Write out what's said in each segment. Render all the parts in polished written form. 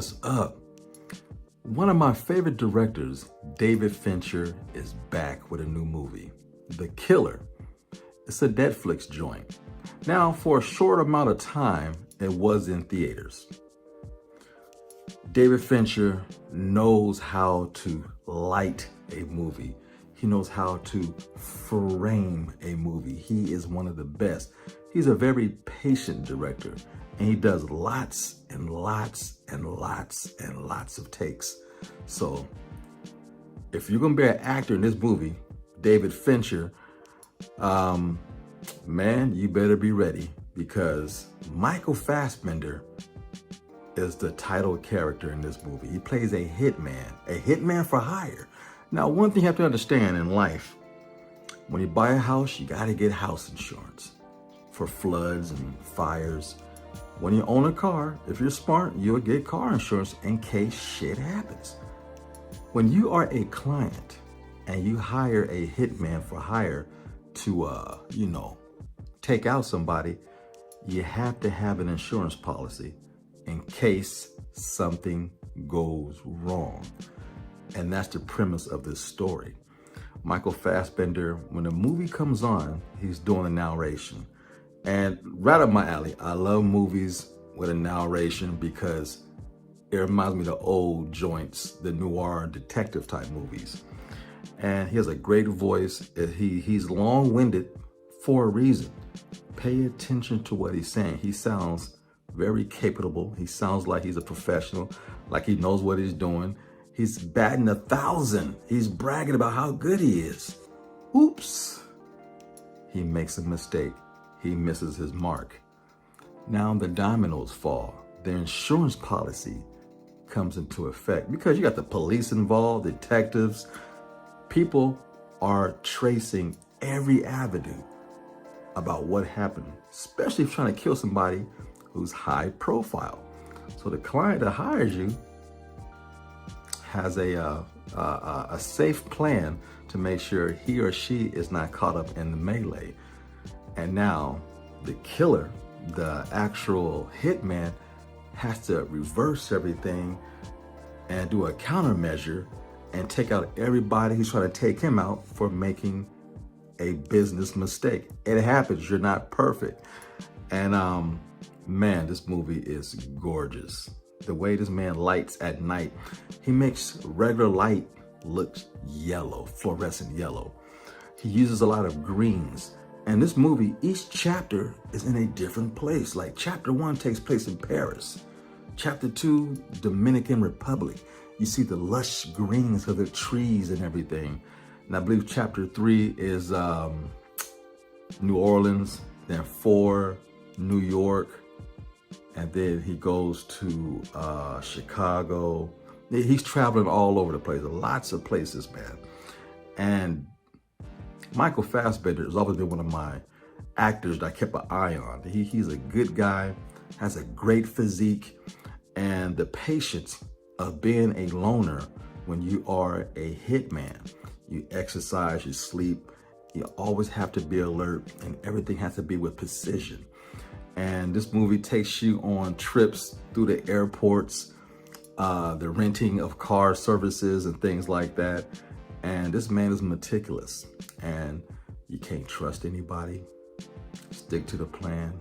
What's up? One of my favorite directors, David Fincher, is back with a new movie, The Killer. It's a Netflix joint. Now, for a short amount of time, it was in theaters. David Fincher knows how to light a movie. He knows how to frame a movie. He is one of the best. He's a very patient director, and he does lots and lots and lots and lots of takes. So if you're gonna be an actor in this movie, David Fincher, man, you better be ready, because Michael Fassbender is the title character in this movie. He plays a hitman for hire. Now, one thing you have to understand in life, when you buy a house, you gotta get house insurance for floods and fires. When you own a car, if you're smart, you'll get car insurance in case shit happens. When you are a client and you hire a hitman for hire to, take out somebody, you have to have an insurance policy in case something goes wrong. And that's the premise of this story. Michael Fassbender, when the movie comes on, he's doing a narration. And right up my alley, I love movies with a narration because it reminds me of the old joints, the noir detective type movies. And he has a great voice. He's long-winded for a reason. Pay attention to what he's saying. He sounds very capable. He sounds like he's a professional, like he knows what he's doing. He's batting 1,000. He's bragging about how good he is. Oops. He makes a mistake. He misses his mark. Now the dominoes fall. The insurance policy comes into effect because you got the police involved, detectives. People are tracing every avenue about what happened, especially if you're trying to kill somebody who's high profile. So the client that hires you has a safe plan to make sure he or she is not caught up in the melee. And now the killer, the actual hitman, has to reverse everything and do a countermeasure and take out everybody who's trying to take him out for making a business mistake. It happens, you're not perfect. And man, this movie is gorgeous. The way this man lights at night, he makes regular light look yellow, fluorescent yellow. He uses a lot of greens. And this movie, each chapter is in a different place. Like chapter 1 takes place in Paris. Chapter 2, Dominican Republic. You see the lush greens of the trees and everything. And I believe chapter 3 is New Orleans, then 4, New York, and then he goes to Chicago. He's traveling all over the place, lots of places, man. And Michael Fassbender has always been one of my actors that I kept an eye on. He's a good guy, has a great physique, and the patience of being a loner when you are a hitman. You exercise, you sleep, you always have to be alert, and everything has to be with precision. And this movie takes you on trips through the airports, the renting of car services and things like that. And this man is meticulous, and you can't trust anybody. Stick to the plan.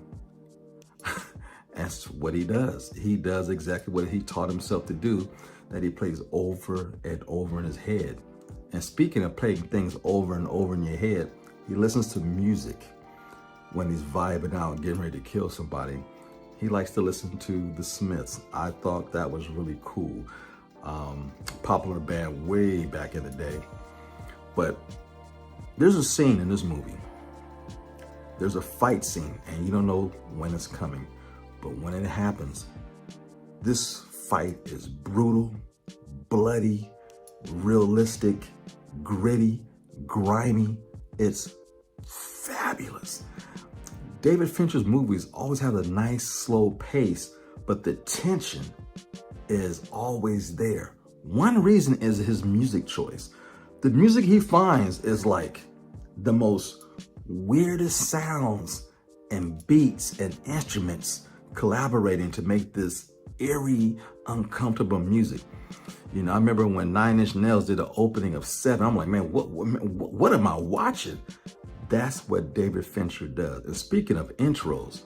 That's what he does. He does exactly what he taught himself to do, that he plays over and over in his head. And speaking of playing things over and over in your head, he listens to music when he's vibing out, getting ready to kill somebody. He likes to listen to the Smiths. I thought that was really cool. Popular band way back in the day. But there's a scene in this movie. There's a fight scene, and you don't know when it's coming. But when it happens, this fight is brutal, bloody, realistic, gritty, grimy. It's fabulous. David Fincher's movies always have a nice slow pace, but the tension is always there. One reason is his music choice. The music he finds is like the most weirdest sounds and beats and instruments collaborating to make this eerie, uncomfortable music. You know, I remember when 9 Inch Nails did the opening of 7. I'm like, man, what am I watching? That's what David Fincher does. And speaking of intros,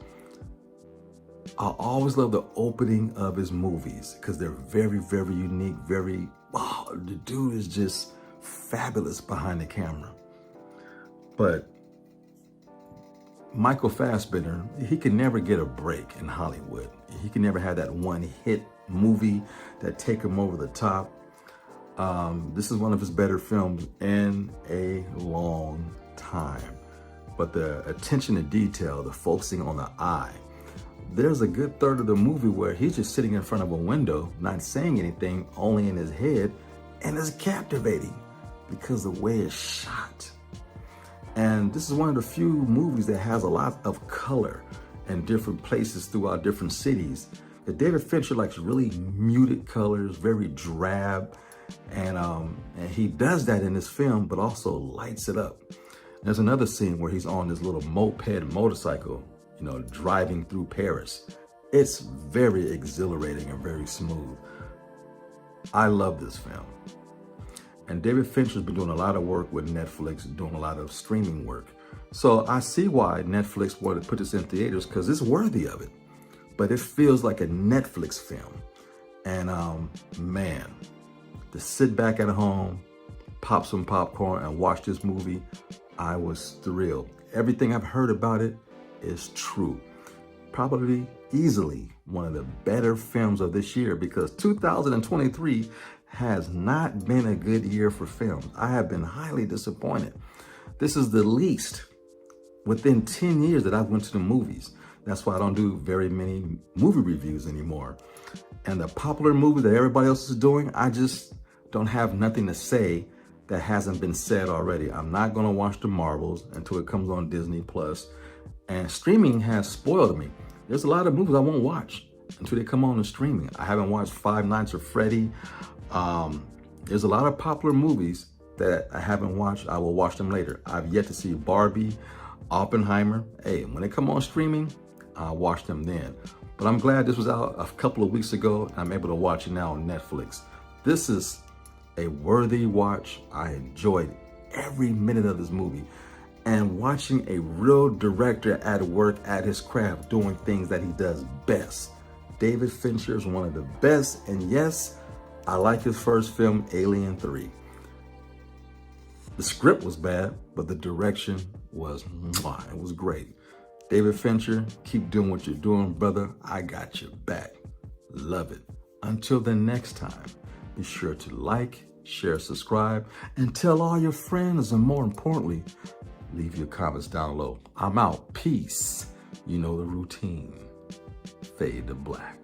I always love the opening of his movies because they're very, very unique, the dude is just fabulous behind the camera. But Michael Fassbender, he can never get a break in Hollywood. He can never have that one hit movie that take him over the top. This is one of his better films in a long time. But the attention to detail, the focusing on the eye, there's a good third of the movie where he's just sitting in front of a window, not saying anything, only in his head, and it's captivating because the way it's shot. And this is one of the few movies that has a lot of color in different places throughout different cities. David Fincher likes really muted colors, very drab, and he does that in this film, but also lights it up. There's another scene where he's on this little moped motorcycle, you know, driving through Paris. It's very exhilarating and very smooth. I love this film. And David Fincher's been doing a lot of work with Netflix, doing a lot of streaming work. So I see why Netflix wanted to put this in theaters, because it's worthy of it. But it feels like a Netflix film. And man, to sit back at home, pop some popcorn and watch this movie, I was thrilled. Everything I've heard about it is true. Probably easily one of the better films of this year, because 2023 has not been a good year for films. I have been highly disappointed. This is the least within 10 years that I've went to the movies. That's why I don't do very many movie reviews anymore. And the popular movies that everybody else is doing, I just don't have nothing to say that hasn't been said already. I'm not gonna watch the Marvels until it comes on Disney Plus. And streaming has spoiled me. There's a lot of movies I won't watch until they come on the streaming. I haven't watched Five Nights at Freddy. There's a lot of popular movies that I haven't watched. I will watch them later. I've yet to see Barbie, Oppenheimer. Hey, when they come on streaming, I'll watch them then. But I'm glad this was out a couple of weeks ago. I'm able to watch it now on Netflix. This is a worthy watch. I enjoyed every minute of this movie. And watching a real director at work at his craft, doing things that he does best. David Fincher is one of the best. And yes, I like his first film, Alien 3. The script was bad, but the direction was, it was great. David Fincher, keep doing what you're doing, brother. I got your back. Love it. Until the next time, be sure to like, share, subscribe, and tell all your friends. And more importantly, leave your comments down below. I'm out. Peace. You know the routine. Fade to black.